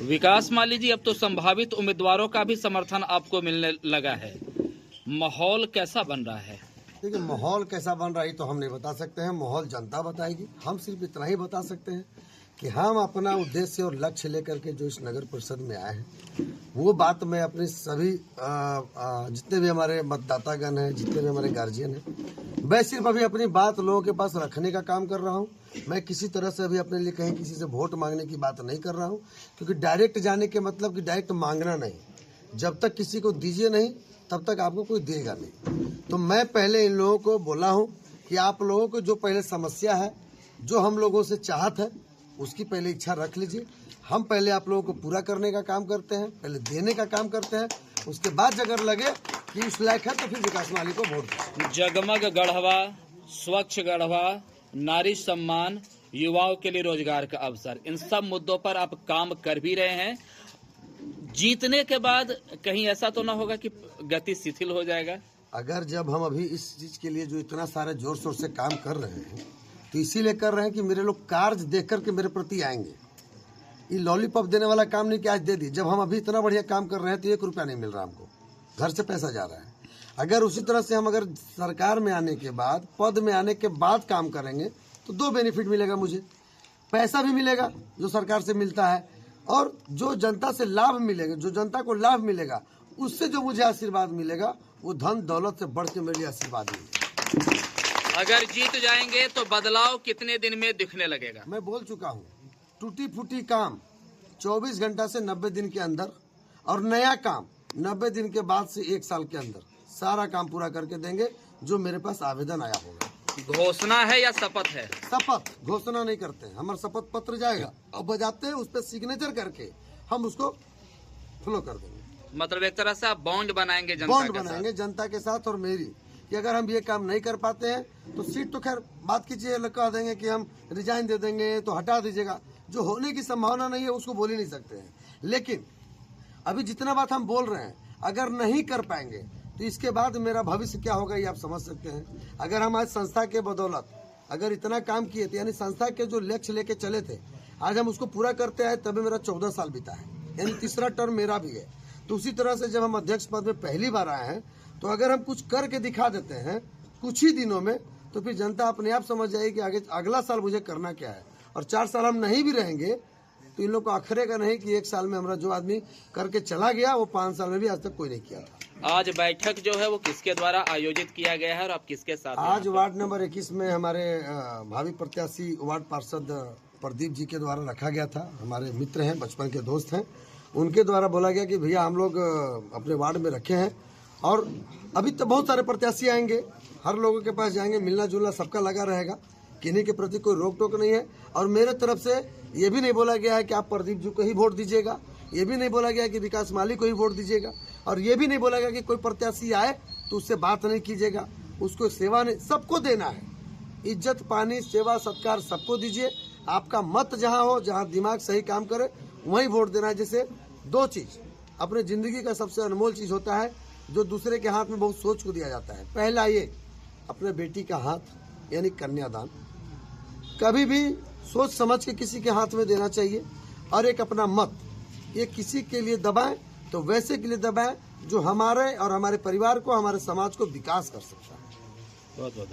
विकास माली जी, अब तो संभावित उम्मीदवारों का भी समर्थन आपको मिलने लगा है, माहौल कैसा बन रहा है? देखिए, माहौल कैसा बन रहा है तो हम नहीं बता सकते हैं, माहौल जनता बताएगी। हम सिर्फ इतना ही बता सकते हैं कि हम अपना उद्देश्य और लक्ष्य लेकर के जो इस नगर परिषद में आए हैं, वो बात मैं अपने सभी जितने भी हमारे मतदातागण हैं, जितने भी हमारे गार्जियन हैं, मैं सिर्फ अभी अपनी बात लोगों के पास रखने का काम कर रहा हूँ। मैं किसी तरह से अभी अपने लिए कहीं किसी से वोट मांगने की बात नहीं कर रहा हूँ, क्योंकि डायरेक्ट जाने के मतलब कि डायरेक्ट मांगना नहीं। जब तक किसी को दीजिए नहीं, तब तक आपको कोई देगा नहीं। तो मैं पहले इन लोगों को बोला हूँ कि आप लोगों को जो पहले समस्या है, जो हम लोगों से चाहत है, उसकी पहले इच्छा रख लीजिए। हम पहले आप लोगों को पूरा करने का काम करते हैं, पहले देने का काम करते हैं। उसके बाद अगर लगे कि इस लायक है तो फिर विकास माली को वोट दें। जगमग गढ़वा, स्वच्छ गढ़वा, नारी सम्मान, युवाओं के लिए रोजगार का अवसर, इन सब मुद्दों पर आप काम कर भी रहे हैं। जीतने के बाद कहीं ऐसा तो ना होगा कि गति शिथिल हो जाएगा? अगर जब हम अभी इस चीज के लिए जो इतना सारे जोर शोर से काम कर रहे हैं, तो इसीलिए कर रहे हैं कि मेरे लोग कार्य देख करके मेरे प्रति आएंगे। ये लॉलीपॉप देने वाला काम नहीं कि आज दे दी। जब हम अभी इतना बढ़िया काम कर रहे हैं तो 1 रुपया नहीं मिल रहा हमको, घर से पैसा जा रहा है। अगर उसी तरह से हम अगर सरकार में आने के बाद, पद में आने के बाद काम करेंगे तो 2 बेनिफिट मिलेगा। मुझे पैसा भी मिलेगा जो सरकार से मिलता है, और जो जनता से लाभ मिलेगा, जो जनता को लाभ मिलेगा, उससे जो मुझे आशीर्वाद मिलेगा, वो धन दौलत से बढ़ के मेरे लिए आशीर्वाद मिलेगा। अगर जीत जाएंगे तो बदलाव कितने दिन में दिखने लगेगा? मैं बोल चुका हूँ, टूटी फूटी काम 24 घंटा से 90 दिन के अंदर, और नया काम 90 दिन के बाद से 1 साल के अंदर सारा काम पूरा करके देंगे जो मेरे पास आवेदन आया होगा। घोषणा है या शपथ है? शपथ, घोषणा नहीं करते हैं। हमारा शपथ पत्र जाएगा और बजाते हैं, उस पर सिग्नेचर करके हम उसको फ्लो कर देंगे। मतलब एक तरह से आप बॉन्ड बनाएंगे जनता बॉन्ड के बनाएंगे साथ। जनता के साथ और मेरी, कि अगर हम ये काम नहीं कर पाते हैं तो सीट तो खैर बात कीजिए, कह देंगे कि हम रिजाइन दे देंगे तो हटा दीजिएगा। जो होने की संभावना नहीं है उसको बोल ही नहीं सकते हैं। लेकिन अभी जितना बात हम बोल रहे हैं, अगर नहीं कर पाएंगे तो इसके बाद मेरा भविष्य क्या होगा ये आप समझ सकते हैं। अगर हम आज संस्था के बदौलत अगर इतना काम किए थे, यानी संस्था के जो लक्ष्य लेके चले थे, आज हम उसको पूरा करते आए, तभी मेरा 14 साल बीता है, यानी तीसरा टर्म मेरा भी है। तो उसी तरह से जब हम अध्यक्ष पद में पहली बार आए हैं, तो अगर हम कुछ करके दिखा देते हैं कुछ ही दिनों में, तो फिर जनता अपने आप समझ जाएगी कि आगे अगला साल मुझे करना क्या है। और 4 साल हम नहीं भी रहेंगे तो इन लोग को आखिरेगा नहीं कि 1 साल में हमारा जो आदमी करके चला गया वो 5 साल में भी आज तक कोई नहीं किया था। आज बैठक जो है वो किसके द्वारा आयोजित किया गया है और आप किसके साथ? आज वार्ड नंबर 21 में हमारे भावी प्रत्याशी वार्ड पार्षद प्रदीप जी के द्वारा रखा गया था। हमारे मित्र हैं, बचपन के दोस्त हैं, उनके द्वारा बोला गया कि भैया हम लोग अपने वार्ड में रखे हैं, और अभी तो बहुत सारे प्रत्याशी आएंगे, हर लोगों के पास जाएंगे, मिलना जुलना सबका लगा रहेगा, किन्हीं के प्रति कोई रोक टोक नहीं है। और मेरे तरफ से ये भी नहीं बोला गया है कि आप प्रदीप जी को ही वोट दीजिएगा, ये भी नहीं बोला गया कि विकास माली को ही वोट दीजिएगा, और ये भी नहीं बोला गया कि कोई प्रत्याशी आए तो उससे बात नहीं कीजिएगा, उसको सेवा नहीं, सबको देना है। इज्जत पानी सेवा सत्कार सबको दीजिए। आपका मत जहाँ हो, जहाँ दिमाग सही काम करे, वहीं वोट देना है। जैसे 2 चीज़ अपने ज़िंदगी का सबसे अनमोल चीज़ होता है जो दूसरे के हाथ में बहुत सोच को दिया जाता है। पहला ये अपने बेटी का हाथ, यानी कन्यादान, कभी भी सोच समझ के किसी के हाथ में देना चाहिए। और एक अपना मत, ये किसी के लिए दबाएं तो वैसे के लिए दबाएं जो हमारे और हमारे परिवार को, हमारे समाज को विकास कर सकता है। बहुत बहुत